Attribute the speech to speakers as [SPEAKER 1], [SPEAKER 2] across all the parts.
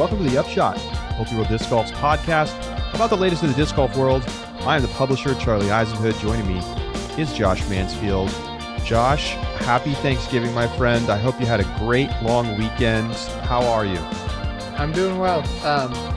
[SPEAKER 1] welcome to the Upshot, Multi-World Disc Golf's podcast about the latest in the disc golf world. I am the publisher, Charlie Eisenhood. Joining me is Josh Mansfield. Josh, happy Thanksgiving, my friend. I hope you had a great long weekend. How are you?
[SPEAKER 2] I'm doing well.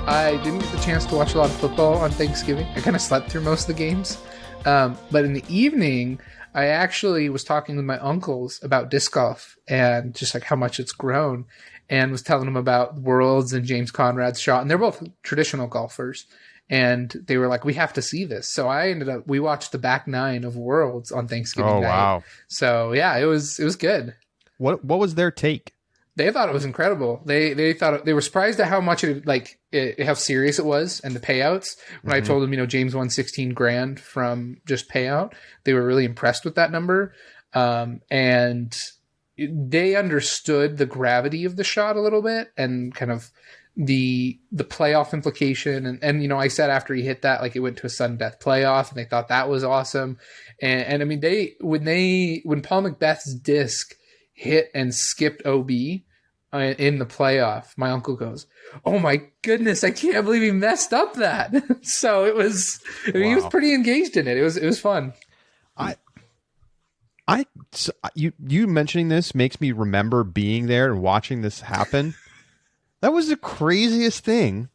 [SPEAKER 2] I didn't get the chance to watch a lot of football on Thanksgiving. I kind of slept through most of the games. But in the evening, I actually was talking with my uncles about disc golf and just like how much it's grown, and was telling them about Worlds and James Conrad's shot. And they're both traditional golfers. And they were like, we have to see this. So we watched the back nine of Worlds on Thanksgiving night. Wow. So yeah, it was good. What
[SPEAKER 1] was their take?
[SPEAKER 2] They thought it was incredible. They thought they were surprised at how much how serious it was and the payouts. When I told them, James won 16 grand from just payout, they were really impressed with that number. And they understood the gravity of the shot a little bit and kind of the playoff implication. And I said after he hit that, it went to a sudden death playoff, and they thought that was awesome. And I mean, when Paul McBeth's disc hit and skipped OB in the playoff, my uncle goes, "Oh my goodness, I can't believe he messed up that." So he was pretty engaged in it. It was fun.
[SPEAKER 1] You mentioning this makes me remember being there and watching this happen. That was the craziest thing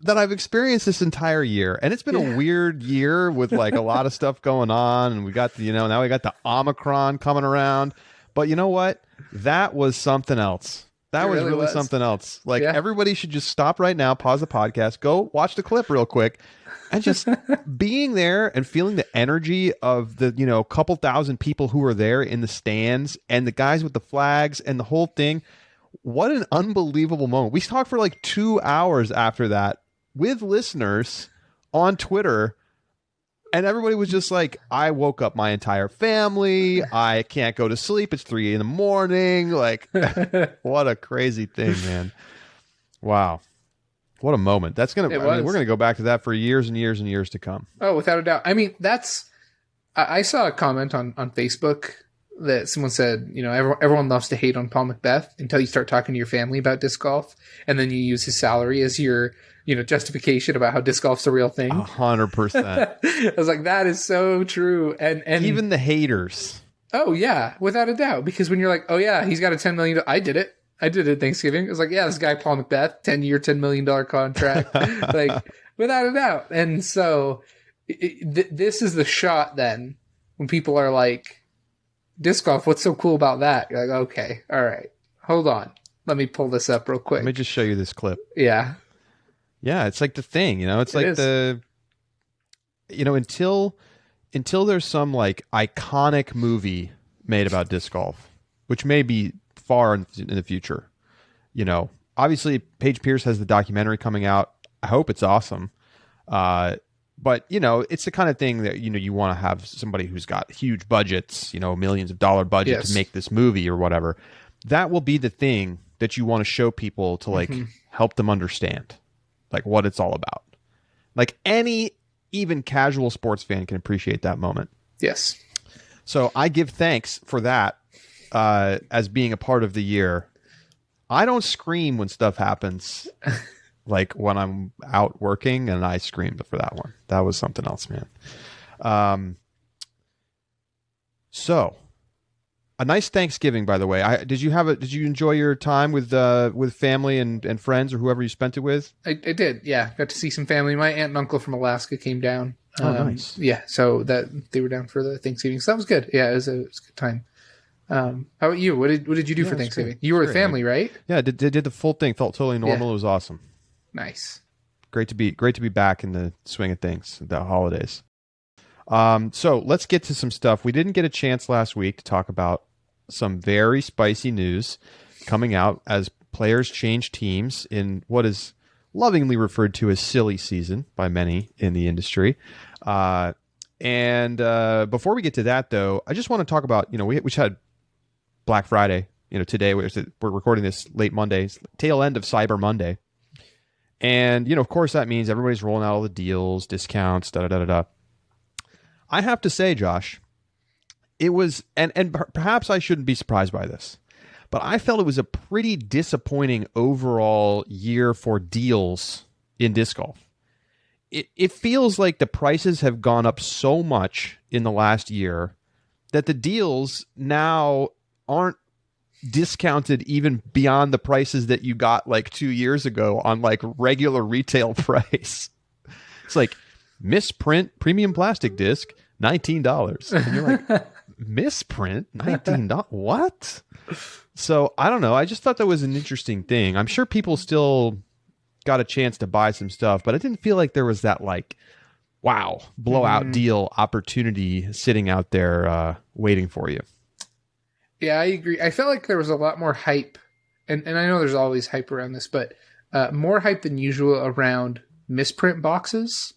[SPEAKER 1] that I've experienced this entire year. And it's been a weird year with a lot of stuff going on. And we got now we got the Omicron coming around. But you know what? That was something else. That was really something else. Everybody should just stop right now, pause the podcast, go watch the clip real quick, and just being there and feeling the energy of the, couple thousand people who are there in the stands and the guys with the flags and the whole thing. What an unbelievable moment. We talked for 2 hours after that with listeners on Twitter. And everybody was just like, I woke up my entire family. I can't go to sleep. It's 3 a.m. What a crazy thing, man. Wow. What a moment. We're going to go back to that for years and years and years to come.
[SPEAKER 2] Oh, without a doubt. I mean, I saw a comment on Facebook that someone said, everyone loves to hate on Paul McBeth until you start talking to your family about disc golf. And then you use his salary as your justification about how disc golf's a real thing.
[SPEAKER 1] 100%.
[SPEAKER 2] I was like, that is so true. And
[SPEAKER 1] even the haters.
[SPEAKER 2] Oh yeah, without a doubt. Because when you're like, oh yeah, he's got a $10 million. I did it Thanksgiving. It was like, yeah, this guy, Paul McBeth, 10-year, $10 million contract, without a doubt. And so this is the shot then when people are like, disc golf, what's so cool about that? You're like, okay, all right, hold on. Let me pull this up real quick.
[SPEAKER 1] Let me just show you this clip.
[SPEAKER 2] Yeah.
[SPEAKER 1] Yeah, it's like the thing, it's like until there's some iconic movie made about disc golf, which may be far in the future. Obviously Paige Pierce has the documentary coming out. I hope it's awesome. But it's the kind of thing that, you want to have somebody who's got huge budgets, millions of dollar budget to make this movie or whatever. That will be the thing that you want to show people to help them understand what it's all about. Any even casual sports fan can appreciate that moment.
[SPEAKER 2] Yes.
[SPEAKER 1] So I give thanks for that as being a part of the year. I don't scream when stuff happens. When I'm out working, and I screamed for that one. That was something else, man. So a nice Thanksgiving, by the way. Did you enjoy your time with family and friends or whoever you spent it with?
[SPEAKER 2] I did. Yeah. Got to see some family. My aunt and uncle from Alaska came down.
[SPEAKER 1] Oh, nice.
[SPEAKER 2] Yeah. So that they were down for the Thanksgiving. So that was good. Yeah. It was a good time. How about you? What did you do for Thanksgiving? You were with family, right?
[SPEAKER 1] Yeah. Did the full thing. Felt totally normal. Yeah. It was awesome.
[SPEAKER 2] Nice.
[SPEAKER 1] Great to be back in the swing of things, the holidays. So let's get to some stuff. We didn't get a chance last week to talk about some very spicy news coming out as players change teams in what is lovingly referred to as silly season by many in the industry. And before we get to that, though, I just want to talk about, we just had Black Friday, today. We're recording this late Monday, tail end of Cyber Monday. And, of course, that means everybody's rolling out all the deals, discounts, da-da-da-da-da. I have to say, Josh, it was, and perhaps I shouldn't be surprised by this, but I felt it was a pretty disappointing overall year for deals in disc golf. It feels like the prices have gone up so much in the last year that the deals now aren't discounted even beyond the prices that you got like 2 years ago on like regular retail price. It's like misprint premium plastic disc, $19. And you're like, misprint? $19? What? So I don't know. I just thought that was an interesting thing. I'm sure people still got a chance to buy some stuff, but I didn't feel like there was that like, wow, blowout deal opportunity sitting out there waiting for you.
[SPEAKER 2] Yeah, I agree. I felt like there was a lot more hype, and I know there's always hype around this, but more hype than usual around misprint boxes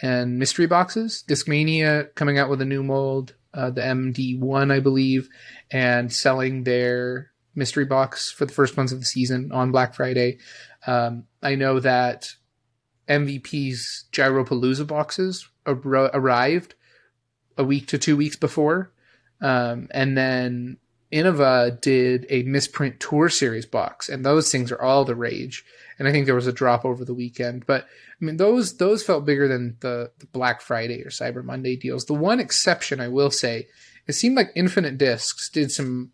[SPEAKER 2] and mystery boxes. Discmania coming out with a new mold, the MD1, I believe, and selling their mystery box for the first months of the season on Black Friday. I know that MVP's Gyropalooza boxes arrived a week to 2 weeks before, and then Innova did a misprint Tour Series box, and those things are all the rage. And I think there was a drop over the weekend, but I mean those felt bigger than the Black Friday or Cyber Monday deals. The one exception I will say, it seemed like Infinite Discs did some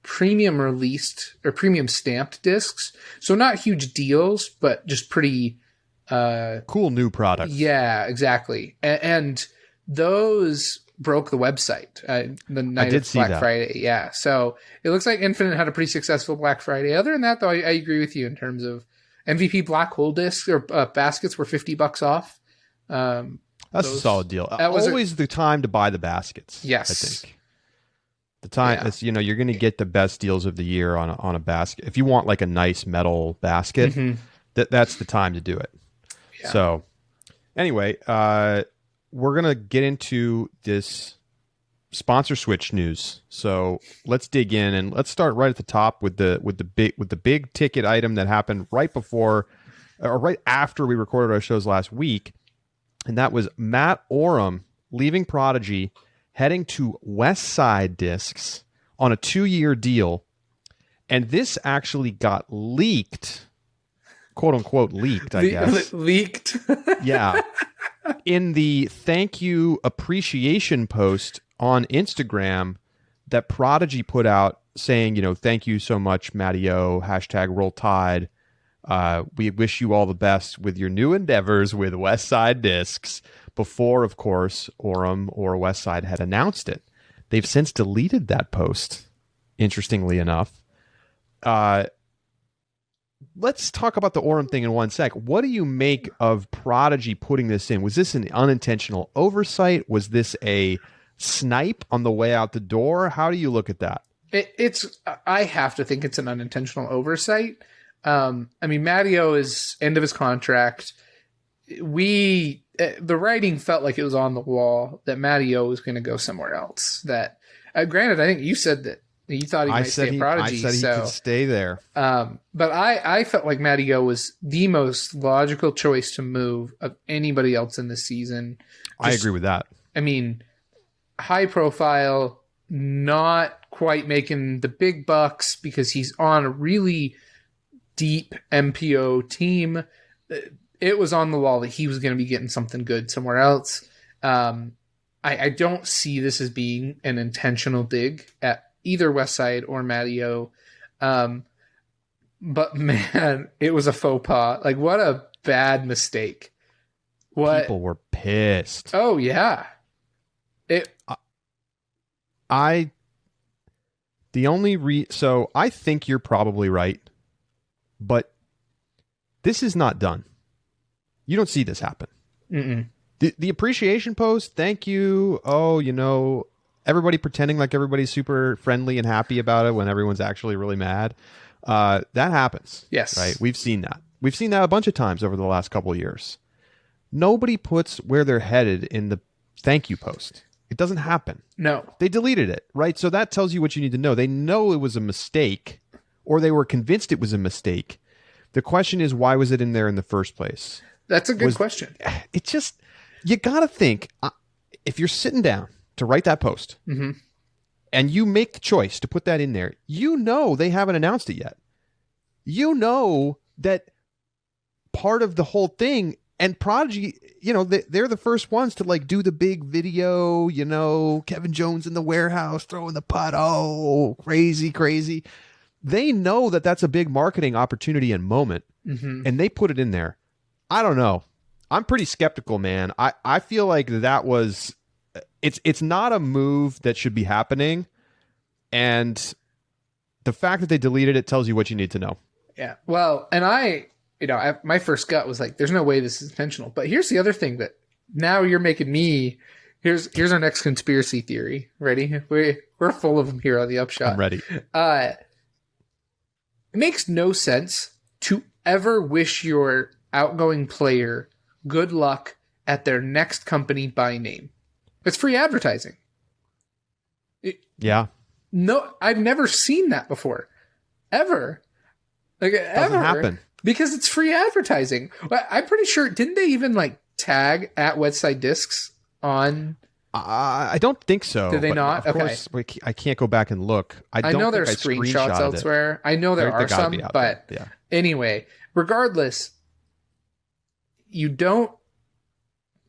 [SPEAKER 2] premium released or premium stamped discs, so not huge deals, but just pretty
[SPEAKER 1] cool new products.
[SPEAKER 2] Yeah, exactly, and those broke the website the night of Black Friday. Yeah, so it looks like Infinite had a pretty successful Black Friday. Other than that, though, I agree with you in terms of MVP black hole discs or baskets were $50 off.
[SPEAKER 1] That's a solid deal. Always the time to buy the baskets.
[SPEAKER 2] Yes,
[SPEAKER 1] I think the time is, you're going to get the best deals of the year on a basket. If you want like a nice metal basket, that's the time to do it. Yeah. So anyway, we're going to get into this sponsor switch news. So let's dig in and let's start right at the top with the big ticket item that happened right before or right after we recorded our shows last week. And that was Matt Orum leaving Prodigy, heading to Westside Discs on a 2-year deal. And this actually got leaked, quote unquote leaked, I guess.
[SPEAKER 2] Leaked?
[SPEAKER 1] Yeah. In the thank you appreciation post on Instagram that Prodigy put out saying, thank you so much, Matty-O, #Roll Tide. We wish you all the best with your new endeavors with Westside Discs. Before, of course, Orum or Westside had announced it. They've since deleted that post, interestingly enough. Let's talk about the Orum thing in one sec. What do you make of Prodigy putting this in? Was this an unintentional oversight? Was this a snipe on the way out the door? How do you look at that?
[SPEAKER 2] I have to think it's an unintentional oversight. I mean, Matty-O is end of his contract. The writing felt like it was on the wall that Matty-O was going to go somewhere else. That, granted, I think you said that you thought he might stay at Prodigy.
[SPEAKER 1] I said he could stay there.
[SPEAKER 2] But I felt like Matty-O was the most logical choice to move of anybody else in this season.
[SPEAKER 1] I agree with that.
[SPEAKER 2] I mean, high profile, not quite making the big bucks because he's on a really deep MPO team. It was on the wall that he was going to be getting something good somewhere else. I don't see this as being an intentional dig at either Westside or Matty-O. But man, it was a faux pas. Like, what a bad mistake.
[SPEAKER 1] People were pissed.
[SPEAKER 2] Oh yeah.
[SPEAKER 1] So I think you're probably right, but this is not done. You don't see this happen.
[SPEAKER 2] Mm-mm.
[SPEAKER 1] The appreciation post, thank you. Oh, everybody pretending like everybody's super friendly and happy about it when everyone's actually really mad. That happens.
[SPEAKER 2] Yes.
[SPEAKER 1] Right. We've seen that. We've seen that a bunch of times over the last couple of years. Nobody puts where they're headed in the thank you post. It doesn't happen.
[SPEAKER 2] No.
[SPEAKER 1] They deleted it, right? So that tells you what you need to know. They know it was a mistake, or they were convinced it was a mistake. The question is, why was it in there in the first place?
[SPEAKER 2] That's a good question.
[SPEAKER 1] It just, you got to think, if you're sitting down to write that post,
[SPEAKER 2] mm-hmm.
[SPEAKER 1] and you make the choice to put that in there, you know they haven't announced it yet. You know that part of the whole thing, and Prodigy, you know, they're the first ones to like do the big video, you know, Kevin Jones in the warehouse throwing the putt. Oh, crazy, crazy. They know that that's a big marketing opportunity and moment, and they put it in there. I don't know. I'm pretty skeptical, man. I feel like that was, it's not a move that should be happening, and the fact that they deleted it tells you what you need to know.
[SPEAKER 2] Yeah. Well, and my first gut was like, there's no way this is intentional. But here's the other thing that now you're making me. Here's our next conspiracy theory. Ready? We're full of them here on the Upshot.
[SPEAKER 1] I'm ready.
[SPEAKER 2] It makes no sense to ever wish your outgoing player good luck at their next company by name. It's free advertising.
[SPEAKER 1] Yeah.
[SPEAKER 2] No, I've never seen that before. Ever. Like,
[SPEAKER 1] Doesn't
[SPEAKER 2] ever.
[SPEAKER 1] happen.
[SPEAKER 2] Because it's free advertising. I'm pretty sure, didn't they even like tag at Westside Discs on?
[SPEAKER 1] I don't think so.
[SPEAKER 2] Did they not?
[SPEAKER 1] Of course, I can't go back and look. I
[SPEAKER 2] know there are
[SPEAKER 1] think
[SPEAKER 2] screenshots elsewhere. I know there are some, but
[SPEAKER 1] yeah.
[SPEAKER 2] Anyway, regardless, you don't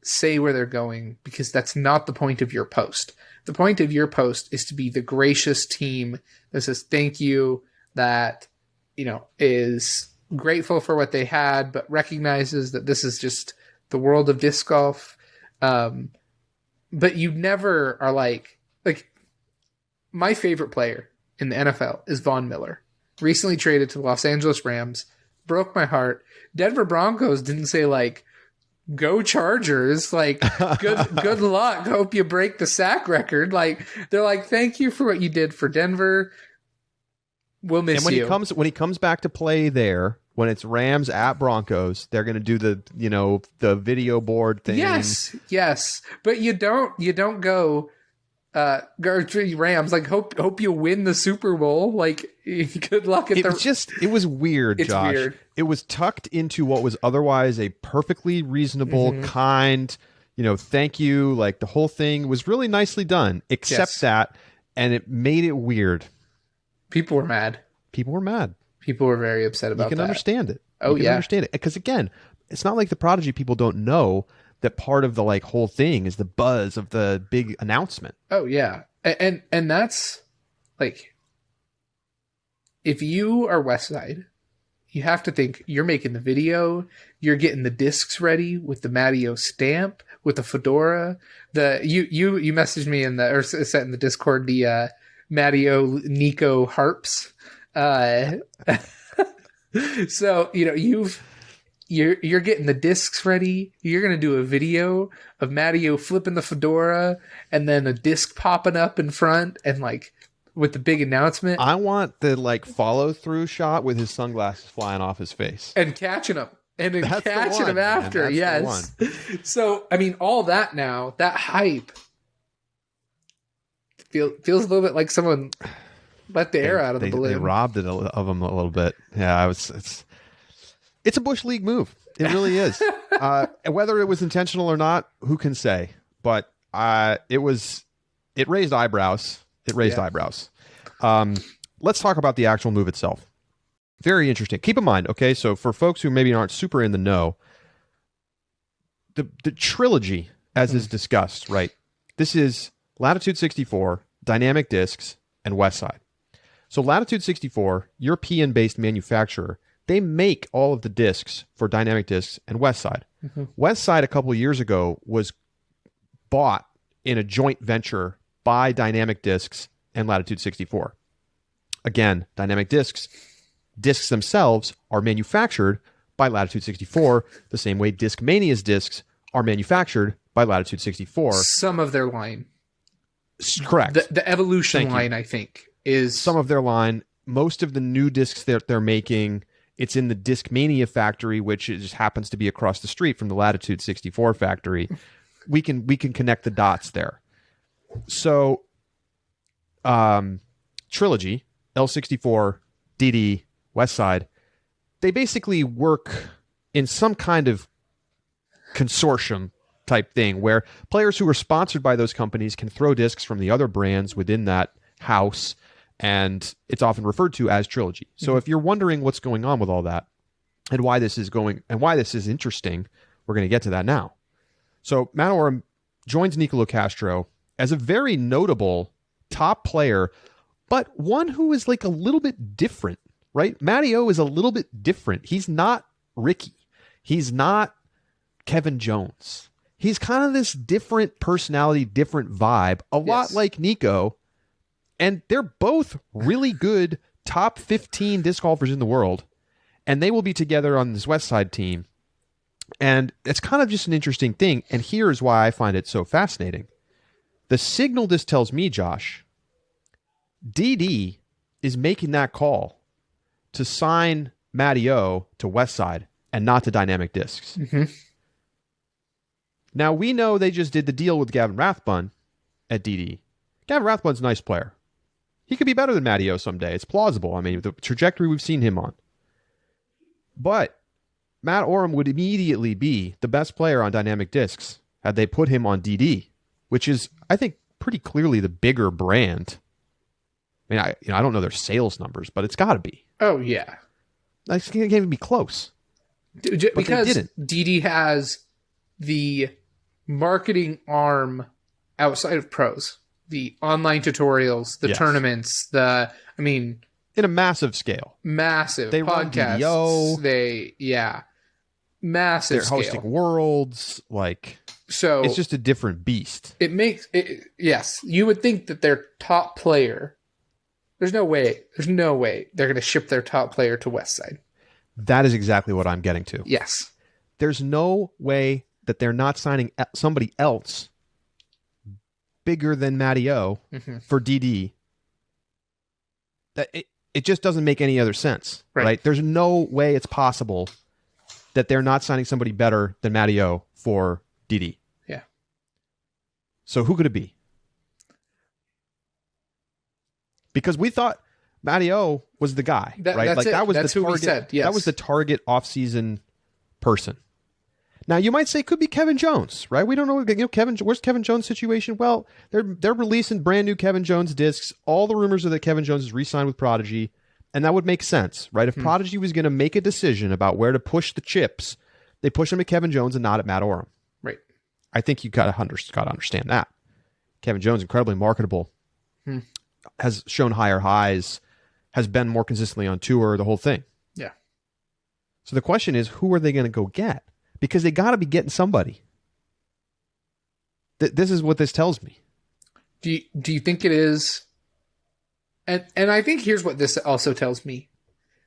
[SPEAKER 2] say where they're going because that's not the point of your post. The point of your post is to be the gracious team that says thank you, that, you know, is grateful for what they had, but recognizes that this is just the world of disc golf. But you never are like my favorite player in the NFL is Von Miller. Recently traded to the Los Angeles Rams. Broke my heart. Denver Broncos didn't say like, go Chargers, like good luck. Hope you break the sack record. Like, they're like, thank you for what you did for Denver. We'll miss you.
[SPEAKER 1] And when he comes back to play there, when it's Rams at Broncos, they're going to do the video board thing.
[SPEAKER 2] Yes. But you don't go Rams, like hope you win the Super Bowl. Like, good luck at
[SPEAKER 1] it was weird, Josh.
[SPEAKER 2] Weird.
[SPEAKER 1] It was tucked into what was otherwise a perfectly reasonable, kind, thank you. Like, the whole thing was really nicely done, except that, and it made it weird.
[SPEAKER 2] People were mad.
[SPEAKER 1] People were very upset about that. You can understand it.
[SPEAKER 2] Oh,
[SPEAKER 1] you can understand it. Because, again, it's not like the Prodigy people don't know that part of the whole thing is the buzz of the big announcement.
[SPEAKER 2] Oh, yeah. And that's, like, if you are Westside, you have to think you're making the video, you're getting the discs ready with the Matteo stamp, with the fedora. You messaged me or sent in the Discord the Matteo Nico harps. So, you're getting the discs ready. You're going to do a video of Matteo flipping the fedora and then a disc popping up in front and with the big announcement.
[SPEAKER 1] I want the follow through shot with his sunglasses flying off his face
[SPEAKER 2] and catching him and then catching him after.
[SPEAKER 1] Man,
[SPEAKER 2] yes. So, I mean, all that now, that hype feels a little bit like someone let the air out of the balloon.
[SPEAKER 1] They robbed it of him a little bit. Yeah, it's a Bush League move. It really is. Whether it was intentional or not, who can say? But it raised eyebrows. Eyebrows. Let's talk about the actual move itself. Very interesting. Keep in mind, okay, so for folks who maybe aren't super in the know, the trilogy, as is discussed, right? This is Latitude 64, Dynamic Discs, and Westside. So Latitude 64, European-based manufacturer, they make all of the discs for Dynamic Discs and Westside. Westside, a couple of years ago, was bought in a joint venture by Dynamic Discs and Latitude 64. Again, Dynamic Discs themselves are manufactured by Latitude 64, the same way Discmania's discs are manufactured by Latitude 64.
[SPEAKER 2] Some of their line.
[SPEAKER 1] Correct.
[SPEAKER 2] The Evolution line, I think, is...
[SPEAKER 1] Some of their line. Most of the new discs that they're making, it's in the Discmania factory, which just happens to be across the street from the Latitude 64 factory. We can connect the dots there. So, Trilogy, L64, DD, Westside, they basically work in some kind of consortium type thing where players who are sponsored by those companies can throw discs from the other brands within that house, and it's often referred to as trilogy. So if you're wondering what's going on with all that and why this is interesting, we're going to get to that now. So Matt Orum joins Nicolo Castro as a very notable top player, but one who is like a little bit different, right? Matty O is a little bit different. He's not Ricky. He's not Kevin Jones. He's kind of this different personality, different vibe, a lot like Nico. And they're both really good top 15 disc golfers in the world. And they will be together on this Westside team. And it's kind of just an interesting thing. And here's why I find it so fascinating. The signal this tells me, Josh, DD is making that call to sign Matty O to Westside and not to Dynamic Discs. Now, we know they just did the deal with Gavin Rathbun at DD. Gavin Rathbun's a nice player. He could be better than Matty O someday. It's plausible. I mean, the trajectory we've seen him on. But Matt Orum would immediately be the best player on Dynamic Discs had they put him on DD, which is, I think, pretty clearly the bigger brand. I mean, I don't know their sales numbers, but it's got to be.
[SPEAKER 2] Oh, yeah.
[SPEAKER 1] It can't even be close.
[SPEAKER 2] Because DD has the marketing arm outside of pros. The online tutorials, the tournaments, in
[SPEAKER 1] a massive scale.
[SPEAKER 2] Massive.
[SPEAKER 1] They
[SPEAKER 2] podcasts.
[SPEAKER 1] run
[SPEAKER 2] DDO. Massive
[SPEAKER 1] They're
[SPEAKER 2] scale.
[SPEAKER 1] hosting worlds. So it's just a different beast.
[SPEAKER 2] Yes. You would think that their top player, there's no way they're going to ship their top player to Westside.
[SPEAKER 1] That is exactly what I'm getting to.
[SPEAKER 2] Yes. There's
[SPEAKER 1] no way that they're not signing somebody else bigger than Matty O for DD. That it just doesn't make any other sense, right? There's no way it's possible that they're not signing somebody better than Matty O for DD.
[SPEAKER 2] Yeah.
[SPEAKER 1] So who could it be? Because we thought Matty O was the guy, right?
[SPEAKER 2] That's who we said. Yes.
[SPEAKER 1] That was the target off-season person. Now, you might say it could be Kevin Jones, right? We don't know. Where's Kevin Jones' situation? Well, they're releasing brand new Kevin Jones discs. All the rumors are that Kevin Jones is re-signed with Prodigy, and that would make sense, right? If Prodigy was going to make a decision about where to push the chips, they push him at Kevin Jones and not at Matt Orum.
[SPEAKER 2] Right.
[SPEAKER 1] I think you got to understand that. Kevin Jones, incredibly marketable, has shown higher highs, has been more consistently on tour, the whole thing.
[SPEAKER 2] Yeah.
[SPEAKER 1] So the question is, who are they going to go get? Because they got to be getting somebody. This is what this tells me.
[SPEAKER 2] Do you think it is? And I think here's what this also tells me.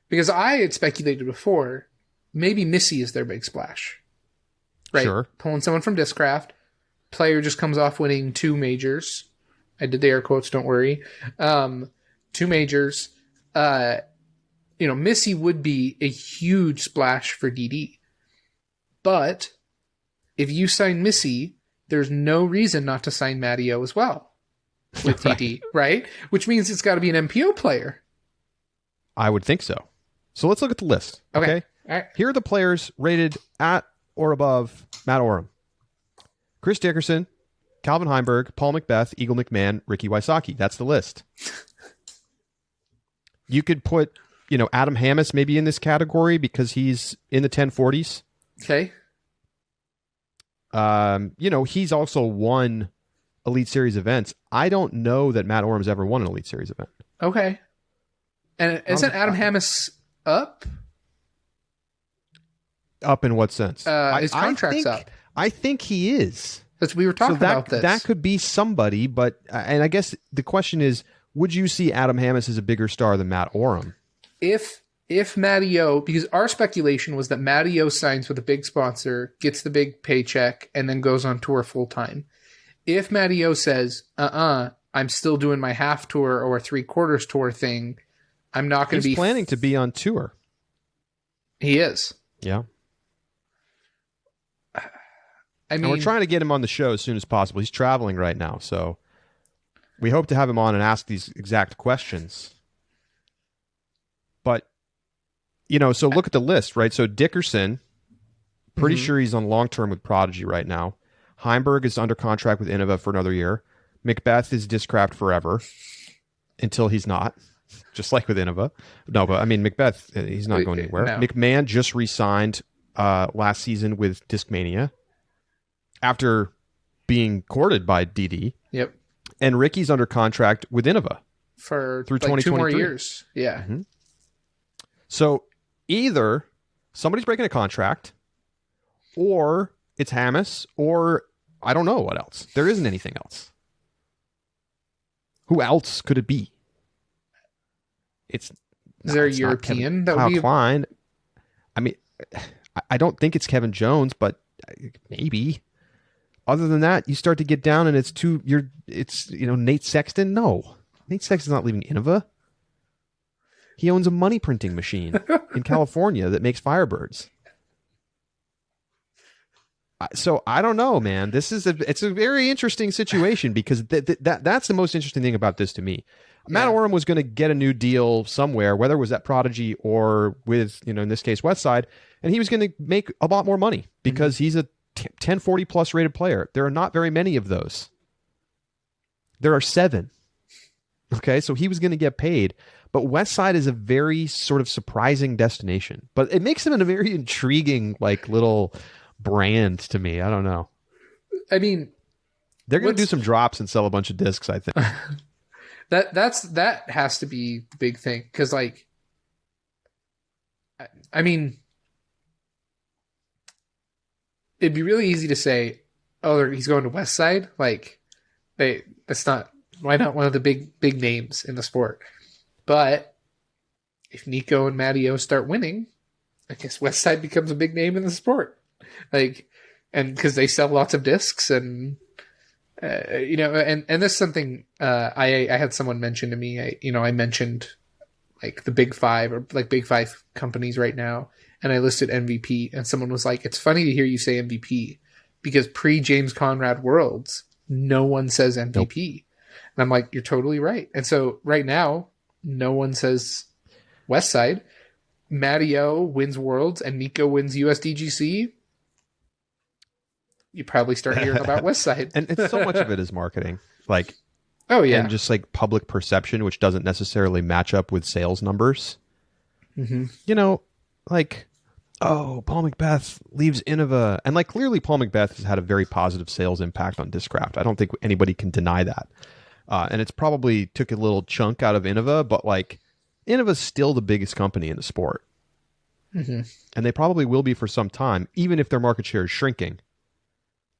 [SPEAKER 2] Because I had speculated before, maybe Missy is their big splash. Right?
[SPEAKER 1] Sure.
[SPEAKER 2] Pulling someone from Discraft. Player just comes off winning 2 majors. I did the air quotes, don't worry. 2 majors. Missy would be a huge splash for DD. But if you sign Missy, there's no reason not to sign Matty O as well with DD, right? Which means it's got to be an MPO player.
[SPEAKER 1] I would think so. So let's look at the list. Okay.
[SPEAKER 2] All right.
[SPEAKER 1] Here are the players rated at or above Matt Orum. Chris Dickerson, Calvin Heimberg, Paul Macbeth, Eagle McMahon, Ricky Wysocki. That's the list. You could put, Adam Hammis maybe in this category because he's in the 1040s.
[SPEAKER 2] Okay.
[SPEAKER 1] He's also won Elite Series events. I don't know that Matt Orum's ever won an Elite Series event.
[SPEAKER 2] Okay. And isn't Adam Hammis up?
[SPEAKER 1] Up in what sense?
[SPEAKER 2] His contract's up.
[SPEAKER 1] I think he is.
[SPEAKER 2] We were talking about this.
[SPEAKER 1] That could be somebody, but and I guess the question is, would you see Adam Hammis as a bigger star than Matt Orum?
[SPEAKER 2] If Matty O, because our speculation was that Matty O signs with a big sponsor, gets the big paycheck, and then goes on tour full time. If Matty O says, I'm still doing my half tour or 3/4 tour thing, I'm not going to be...
[SPEAKER 1] He's planning to be on tour.
[SPEAKER 2] He is.
[SPEAKER 1] Yeah. And we're trying to get him on the show as soon as possible. He's traveling right now, so we hope to have him on and ask these exact questions. But, so look at the list, right? So Dickerson, pretty sure he's on long-term with Prodigy right now. Heimberg is under contract with Innova for another year. Macbeth is Discraft forever. until he's not, just like with Innova. No, but I mean, Macbeth, he's not going anywhere.
[SPEAKER 2] No.
[SPEAKER 1] McMahon just re-signed last season with Discmania after being courted by DD.
[SPEAKER 2] Yep.
[SPEAKER 1] And Ricky's under contract with Innova
[SPEAKER 2] For
[SPEAKER 1] through
[SPEAKER 2] like 2 more
[SPEAKER 1] 2023.
[SPEAKER 2] years. Yeah.
[SPEAKER 1] Mm-hmm. So either somebody's breaking a contract, or it's Hamas, or I don't know what else. There isn't anything else. Who else could it be?
[SPEAKER 2] Is there a European that would be
[SPEAKER 1] Klein? I mean, I don't think it's Kevin Jones, but maybe. Other than that, you start to get down, and it's Nate Sexton. No, Nate Sexton's not leaving Innova. He owns a money printing machine in California that makes Firebirds. So I don't know, man. It's a very interesting situation because that's the most interesting thing about this to me. Yeah. Matt Orum was going to get a new deal somewhere, whether it was at Prodigy or with, in this case, Westside, and he was going to make a lot more money because he's a 1040 plus rated player. There are not very many of those. There are 7. Okay, so he was going to get paid. But Westside is a very sort of surprising destination. But it makes them a very intriguing, little brand to me. I don't know.
[SPEAKER 2] I mean,
[SPEAKER 1] they're going to do some drops and sell a bunch of discs, I think.
[SPEAKER 2] that has to be the big thing. Because, I mean, it'd be really easy to say, oh, he's going to Westside. That's not, why not one of the big names in the sport? But if Nico and Matty start winning, I guess Westside becomes a big name in the sport. And because they sell lots of discs and, and this is something I had someone mention to me. I mentioned the big 5 or big 5 companies right now, and I listed MVP, and someone was like, "It's funny to hear you say MVP because pre James Conrad Worlds, no one says MVP." Nope. And I'm like, "You're totally right." And so right now, no one says Westside. Matty-O wins Worlds and Nico wins USDGC. You probably start hearing about Westside.
[SPEAKER 1] And so much of it is marketing.
[SPEAKER 2] Oh, yeah.
[SPEAKER 1] And just public perception, which doesn't necessarily match up with sales numbers.
[SPEAKER 2] Mm-hmm.
[SPEAKER 1] Paul Macbeth leaves Innova. And clearly Paul Macbeth has had a very positive sales impact on Discraft. I don't think anybody can deny that. And it's probably took a little chunk out of Innova, but Innova's still the biggest company in the sport.
[SPEAKER 2] Mm-hmm.
[SPEAKER 1] And they probably will be for some time, even if their market share is shrinking.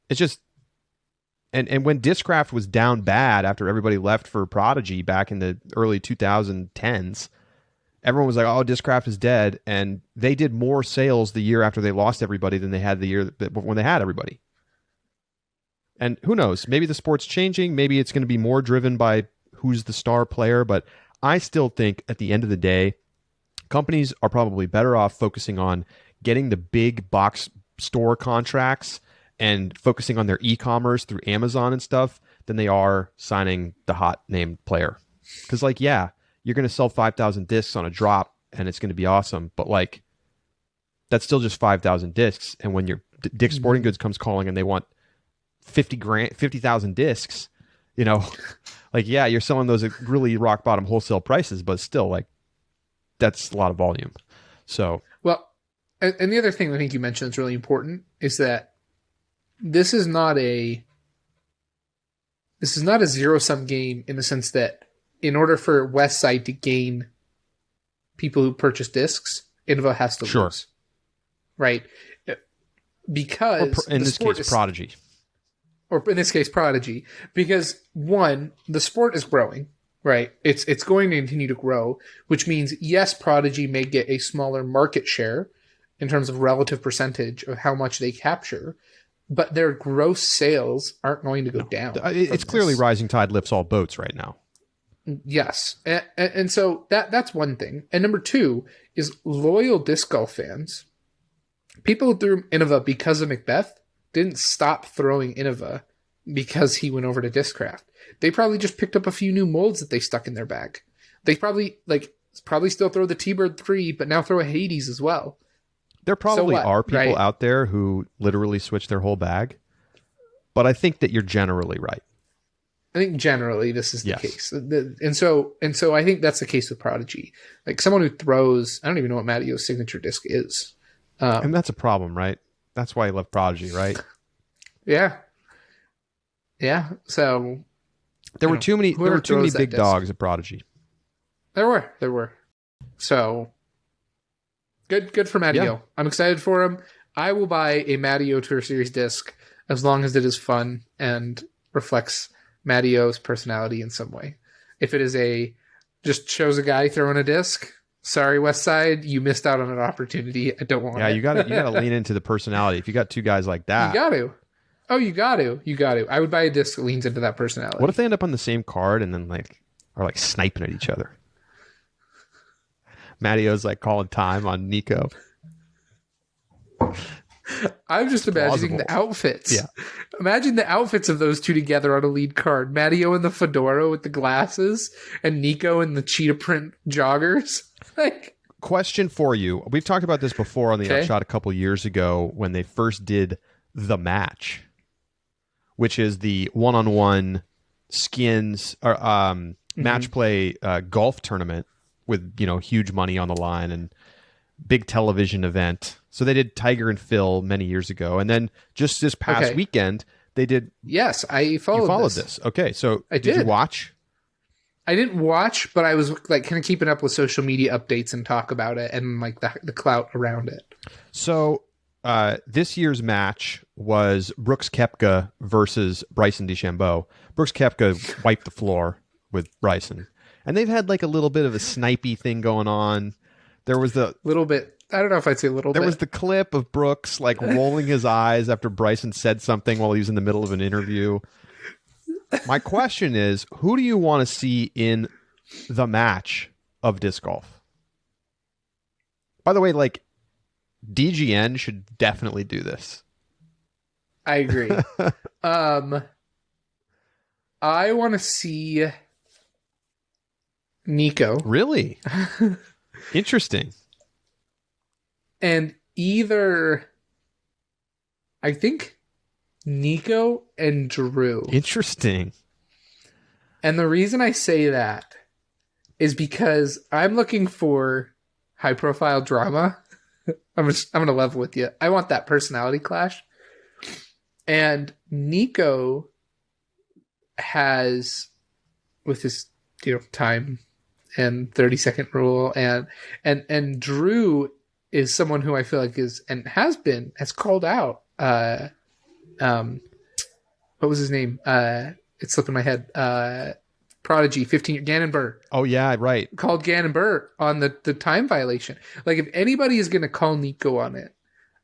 [SPEAKER 1] It's just, and when Discraft was down bad after everybody left for Prodigy back in the early 2010s, everyone was like, oh, Discraft is dead. And they did more sales the year after they lost everybody than they had the year when they had everybody. And who knows? Maybe the sport's changing. Maybe it's going to be more driven by who's the star player. But I still think at the end of the day, companies are probably better off focusing on getting the big box store contracts and focusing on their e-commerce through Amazon and stuff than they are signing the hot named player. Because you're going to sell 5,000 discs on a drop and it's going to be awesome. But that's still just 5,000 discs. And when your Dick's Sporting Goods comes calling and they want 50,000 discs, you're selling those at really rock bottom wholesale prices, but still that's a lot of volume. So,
[SPEAKER 2] well, and the other thing I think you mentioned that's really important is that this is not a zero-sum game in the sense that in order for Westside to gain people who purchase discs, Innova has to lose. Right? Because
[SPEAKER 1] in this case, Prodigy.
[SPEAKER 2] Or in this case, Prodigy. Because, one, the sport is growing, right? It's going to continue to grow, which means, yes, Prodigy may get a smaller market share in terms of relative percentage of how much they capture, but their gross sales aren't going to go down.
[SPEAKER 1] It's clearly rising tide lifts all boats right now.
[SPEAKER 2] Yes. And so that's one thing. And number 2 is loyal disc golf fans. People who threw Innova because of Macbeth didn't stop throwing Innova because he went over to Discraft. They probably just picked up a few new molds that they stuck in their bag. They probably still throw the T-Bird 3, but now throw a Hades as well.
[SPEAKER 1] There probably are people out there who literally switch their whole bag, but I think that you're generally right.
[SPEAKER 2] I think generally this is the
[SPEAKER 1] Yes.
[SPEAKER 2] case. And so I think that's the case with Prodigy. Like someone who throws, I don't even know what Mattio's signature disc is.
[SPEAKER 1] And that's a problem, right? That's why he left Prodigy, right?
[SPEAKER 2] Yeah. Yeah. So
[SPEAKER 1] There were too many big
[SPEAKER 2] disc.
[SPEAKER 1] dogs at Prodigy.
[SPEAKER 2] There were. So good for Mattio.
[SPEAKER 1] Yeah.
[SPEAKER 2] I'm excited for him. I will buy a Mattio Tour Series disc as long as it is fun and reflects Mattio's personality in some way. If it is just shows a guy throwing a disc, sorry Westside, you missed out on an opportunity. I don't want it.
[SPEAKER 1] Yeah, you gotta lean into the personality. If you got two guys like that,
[SPEAKER 2] you got to. Oh, you got to. I would buy a disc that leans into that personality.
[SPEAKER 1] What if they end up on the same card and then are sniping at each other? Mattio's calling time on Nico.
[SPEAKER 2] I'm just imagining the outfits. Yeah. Imagine the outfits of those two together on a lead card. Mattio in the fedora with the glasses and Nico in the cheetah print joggers.
[SPEAKER 1] Question for you. We've talked about this before on the Upshot a couple years ago when they first did the match, which is the one-on-one skins or match play golf tournament with huge money on the line and big television event. So they did Tiger and Phil many years ago, and then just this past weekend they did.
[SPEAKER 2] Yes, I followed.
[SPEAKER 1] You followed this. Okay, so did you watch?
[SPEAKER 2] I didn't watch, but I was kind of keeping up with social media updates and talk about it and the clout around it.
[SPEAKER 1] So this year's match was Brooks Koepka versus Bryson DeChambeau. Brooks Koepka wiped the floor with Bryson, and they've had a little bit of a snipey thing going on. There was the
[SPEAKER 2] little bit. I don't know if I'd say a little bit.
[SPEAKER 1] There was the clip of Brooks rolling his eyes after Bryson said something while he was in the middle of an interview. My question is, who do you want to see in the match of disc golf? By the way, DGN should definitely do this.
[SPEAKER 2] I agree. I want to see Nico.
[SPEAKER 1] Really? Interesting.
[SPEAKER 2] And I think Nico and Drew.
[SPEAKER 1] Interesting.
[SPEAKER 2] And the reason I say that is because I'm looking for high profile drama. I'm going to level with you. I want that personality clash. And Nico has, with his time and 30-second rule, and Drew is someone who I feel like has called out. What was his name? It's slipping my head. Prodigy, 15, Gannon Burr.
[SPEAKER 1] Oh yeah, right.
[SPEAKER 2] Called Gannon Burr on the time violation. If anybody is going to call Nico on it,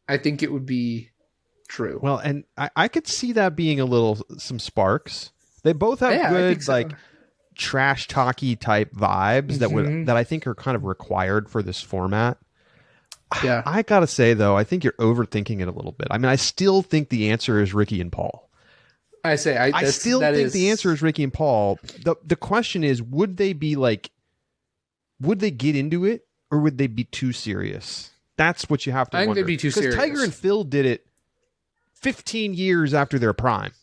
[SPEAKER 2] I think it would be Drew.
[SPEAKER 1] Well, and I could see that being some sparks. They both have good trash talky type vibes that I think are kind of required for this format.
[SPEAKER 2] Yeah.
[SPEAKER 1] I gotta say though, I think you're overthinking it a little bit. I mean, I still think the answer is Ricky and Paul.
[SPEAKER 2] I still
[SPEAKER 1] think the answer is Ricky and Paul. The question is, would they get into it or would they be too serious? That's what you have to wonder.
[SPEAKER 2] I think they'd be too serious.
[SPEAKER 1] Tiger and Phil did it 15 years after their prime.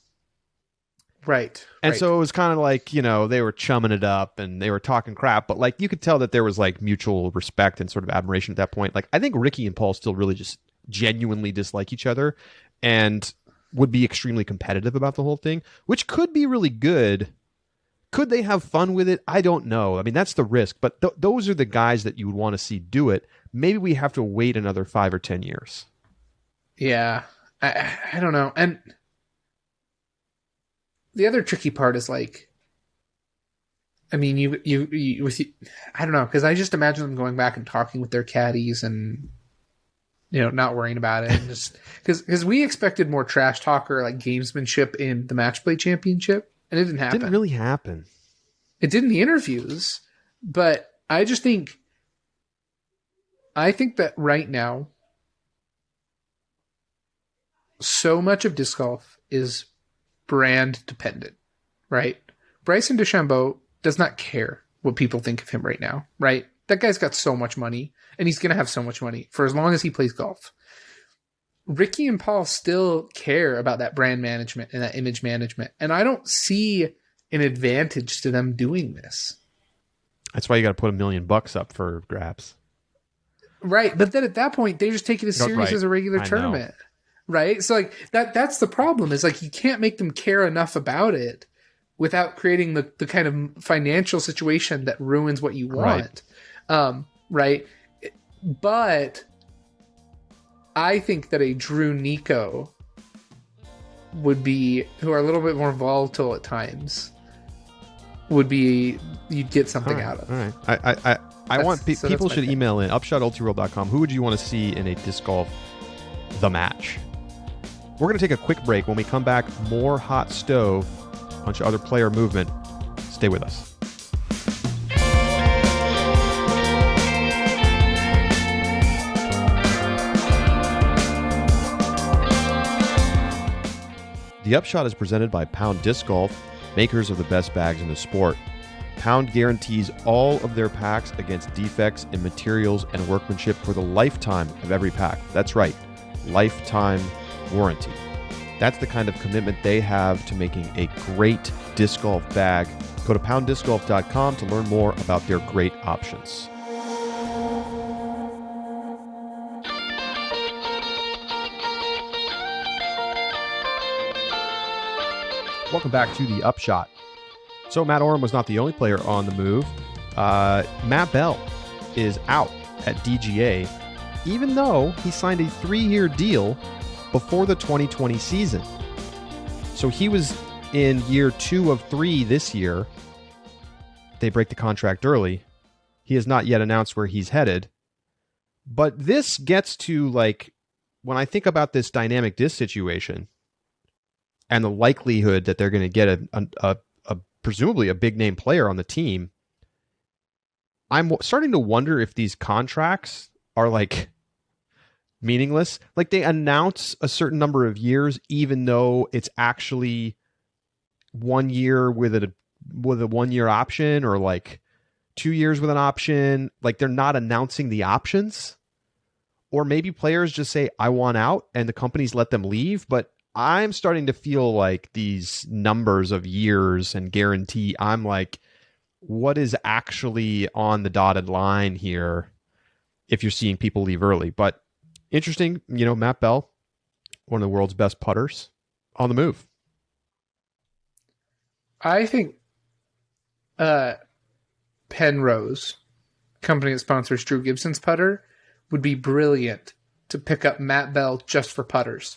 [SPEAKER 2] Right.
[SPEAKER 1] And so it was kind of they were chumming it up and they were talking crap, but you could tell that there was mutual respect and sort of admiration at that point. I think Ricky and Paul still really just genuinely dislike each other and would be extremely competitive about the whole thing, which could be really good. Could they have fun with it? I don't know. I mean, that's the risk, but those are the guys that you would want to see do it. Maybe we have to wait another 5 or 10 years.
[SPEAKER 2] Yeah. I don't know. And the other tricky part is I don't know, because I just imagine them going back and talking with their caddies and not worrying about it, and just because we expected more trash talk or gamesmanship in the match play championship, and it didn't happen.
[SPEAKER 1] It didn't really happen.
[SPEAKER 2] It did in the interviews, but I think that right now, so much of disc golf is brand dependent, right? Bryson DeChambeau does not care what people think of him right now, right? That guy's got so much money, and he's going to have so much money for as long as he plays golf. Ricky and Paul still care about that brand management and that image management. And I don't see an advantage to them doing this.
[SPEAKER 1] That's why you got to put $1 million up for grabs.
[SPEAKER 2] Right. But then at that point, they just take it as serious as a regular tournament. Right. So like that's the problem, is like, you can't make them care enough about it without creating the kind of financial situation that ruins what you want. Right. But I think that a Drew Nico would be, who are a little bit more volatile at times, would be, you'd get something out of.
[SPEAKER 1] All right. I want people should email in upshot@ultiworld.com. Who would you want to see in a disc golf the match? We're going to take a quick break. When we come back, more hot stove, a bunch of other player movement. Stay with us. The Upshot is presented by Pound Disc Golf, makers of the best bags in the sport. Pound guarantees all of their packs against defects in materials and workmanship for the lifetime of every pack. That's right, lifetime warranty. That's the kind of commitment they have to making a great disc golf bag. Go to pounddiscgolf.com to learn more about their great options. Welcome back to the Upshot. So Matt Orum was not the only player on the move. Matt Bell is out at DGA, even though he signed a 3-year deal before the 2020 season. So he was in year 2 of 3 this year. They break the contract early. He has not yet announced where he's headed. But this gets to, like, when I think about this dynamic disc situation and the likelihood that they're going to get a presumably a big name player on the team, I'm starting to wonder if these contracts are like meaningless. Like, they announce a certain number of years, even though it's actually 1 year with a 1 year option, or like 2 years with an option. Like, they're not announcing the options. Or maybe players just say, I want out, and the companies let them leave. But I'm starting to feel like these numbers of years and guarantee, I'm like, what is actually on the dotted line here if you're seeing people leave early? But interesting, Matt Bell, one of the world's best putters, on the move.
[SPEAKER 2] I think Penrose, company that sponsors Drew Gibson's putter, would be brilliant to pick up Matt Bell just for putters.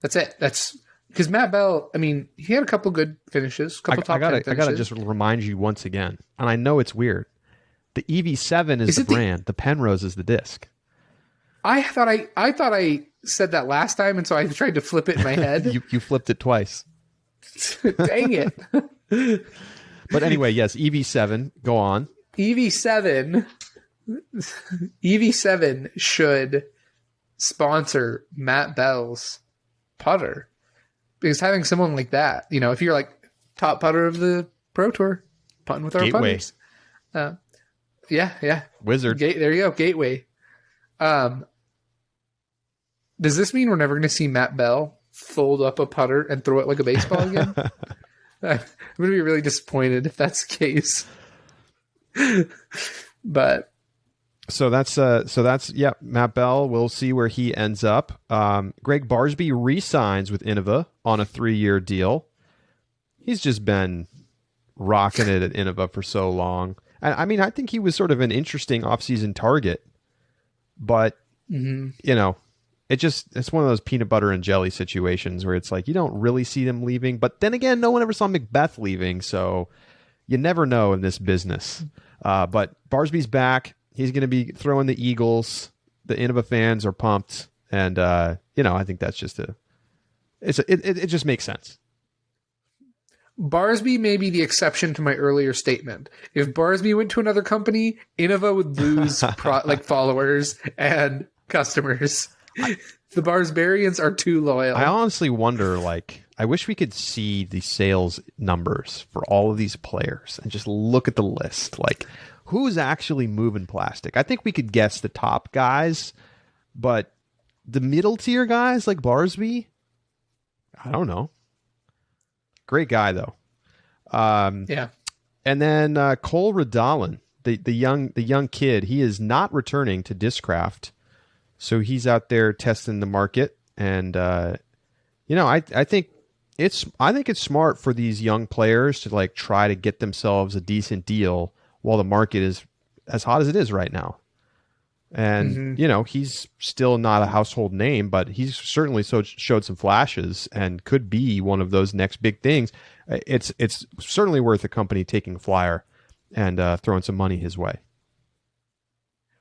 [SPEAKER 2] That's it. That's because Matt Bell, I mean, he had a couple good finishes, top 10 finishes.
[SPEAKER 1] I gotta just remind you once again, and I know it's weird. The EV7 is the brand. The Penrose is the disc.
[SPEAKER 2] I thought I said that last time, and so I tried to flip it in my head.
[SPEAKER 1] You flipped it twice.
[SPEAKER 2] Dang it.
[SPEAKER 1] But anyway, yes, EV7. Go on.
[SPEAKER 2] EV7 should sponsor Matt Bell's putter, because having someone like that, if you're like top putter of the Pro Tour, putting with our
[SPEAKER 1] Gateway.
[SPEAKER 2] putters, yeah,
[SPEAKER 1] Wizard.
[SPEAKER 2] There you go, Gateway. Does this mean we're never going to see Matt Bell fold up a putter and throw it like a baseball again? I'm going to be really disappointed if that's the case. But
[SPEAKER 1] So that's Matt Bell. We'll see where he ends up. Greg Barsby re-signs with Innova on a 3-year deal. He's just been rocking it at Innova for so long. And I mean, I think he was sort of an interesting offseason target, but it's one of those peanut butter and jelly situations where it's like, you don't really see them leaving, but then again, no one ever saw Macbeth leaving. So you never know in this business. But Barsby's back. He's going to be throwing the Eagles. The Innova fans are pumped, and I think that's just it just makes sense.
[SPEAKER 2] Barsby may be the exception to my earlier statement. If Barsby went to another company, Innova would lose followers and customers. The Barsbarians are too loyal.
[SPEAKER 1] I honestly wonder, I wish we could see the sales numbers for all of these players and just look at the list. Who's actually moving plastic? I think we could guess the top guys, but the middle tier guys like Barsby, I don't know. Great guy, though.
[SPEAKER 2] Yeah.
[SPEAKER 1] And then Cole Radalin, the young kid, he is not returning to Discraft, so he's out there testing the market. And I think it's smart for these young players to like try to get themselves a decent deal while the market is as hot as it is right now. And he's still not a household name, but he's certainly showed some flashes and could be one of those next big things. It's certainly worth a company taking a flyer and throwing some money his way.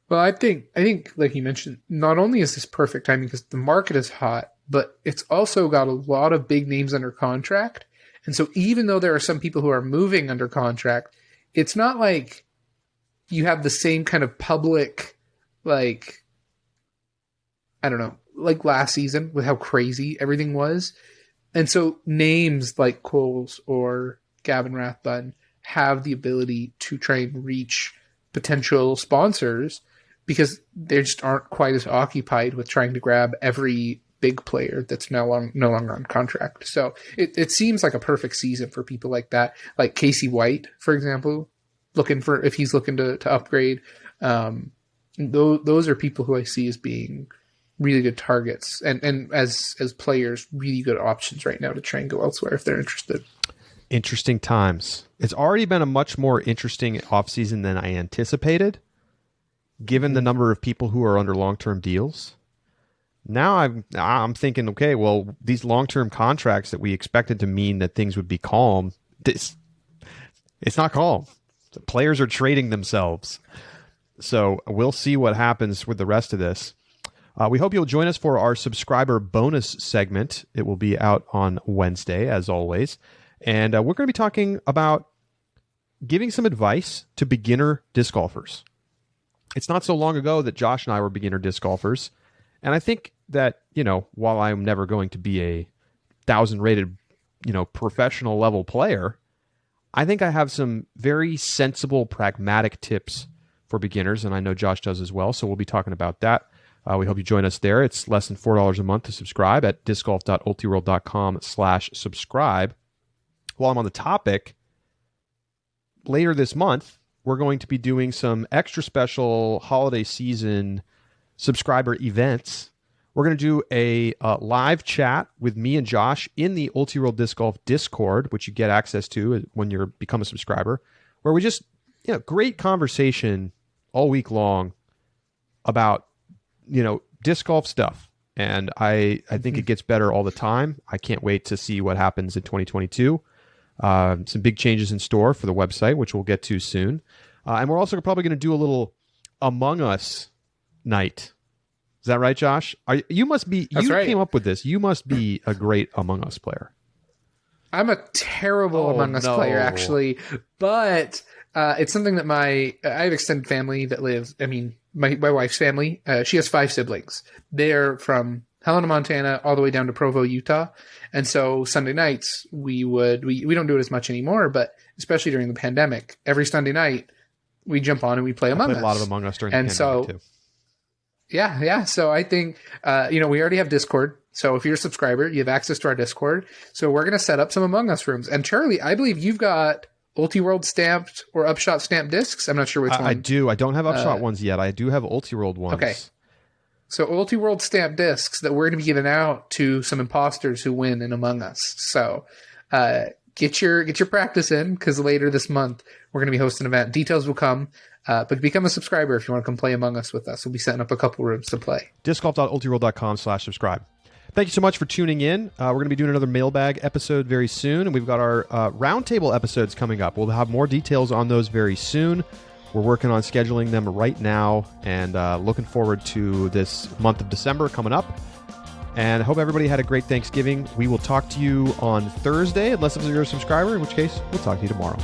[SPEAKER 2] Well, I think like you mentioned, not only is this perfect timing because the market is hot, but it's also got a lot of big names under contract. And so even though there are some people who are moving under contract, it's not like you have the same kind of public, like, I don't know, like last season with how crazy everything was. And so names like Coles or Gavin Rathbun have the ability to try and reach potential sponsors because they just aren't quite as occupied with trying to grab every big player that's no longer on contract. So it seems like a perfect season for people like that, like Casey White, for example, if he's looking to upgrade. Those are people who I see as being really good targets and as players, really good options right now to try and go elsewhere if they're interested.
[SPEAKER 1] Interesting times. It's already been a much more interesting offseason than I anticipated, given the number of people who are under long-term deals. Now I'm thinking, okay, well, these long-term contracts that we expected to mean that things would be calm, it's not calm. The players are trading themselves. So we'll see what happens with the rest of this. We hope you'll join us for our subscriber bonus segment. It will be out on Wednesday, as always. And we're going to be talking about giving some advice to beginner disc golfers. It's not so long ago that Josh and I were beginner disc golfers. And I think that, while I'm never going to be a 1,000-rated, professional level player, I think I have some very sensible, pragmatic tips for beginners, and I know Josh does as well, so we'll be talking about that. We hope you join us there. It's less than $4 a month to subscribe at discgolf.ultiworld.com/subscribe. While I'm on the topic, later this month, we're going to be doing some extra special holiday season subscriber events. We're going to do a live chat with me and Josh in the Ultiworld Disc Golf Discord, which you get access to when you become a subscriber, where we just, great conversation all week long about, disc golf stuff. And I think it gets better all the time. I can't wait to see what happens in 2022. Some big changes in store for the website, which we'll get to soon. And we're also probably going to do a little Among Us night. Is that right, Josh? You must be.
[SPEAKER 2] That's right.
[SPEAKER 1] Came up with this. You must be a great Among Us player.
[SPEAKER 2] I'm a terrible Among Us player, actually, but it's something that I have extended family that lives. I mean, my wife's family. She has 5 siblings. They're from Helena, Montana, all the way down to Provo, Utah. And so Sunday nights we don't do it as much anymore, but especially during the pandemic, every Sunday night we jump on and we play Among Us.
[SPEAKER 1] A lot of Among Us during the pandemic too.
[SPEAKER 2] Yeah. So I think, we already have Discord. So if you're a subscriber, you have access to our Discord. So we're going to set up some Among Us rooms. And Charlie, I believe you've got Ultiworld stamped or Upshot stamped discs. I'm not sure which one.
[SPEAKER 1] I do. I don't have Upshot ones yet. I do have Ultiworld ones.
[SPEAKER 2] Okay. So Ultiworld stamped discs that we're going to be giving out to some imposters who win in Among Us. So get your practice in, because later this month we're going to be hosting an event. Details will come. But become a subscriber if you want to come play Among Us with us. We'll be setting up a couple rooms to play.
[SPEAKER 1] discgolf.ultiworld.com/subscribe. Thank you so much for tuning in. We're going to be doing another mailbag episode very soon, and we've got our roundtable episodes coming up. We'll have more details on those very soon. We're working on scheduling them right now, and looking forward to this month of December coming up. And I hope everybody had a great Thanksgiving. We will talk to you on Thursday, unless you're a subscriber, in which case we'll talk to you tomorrow.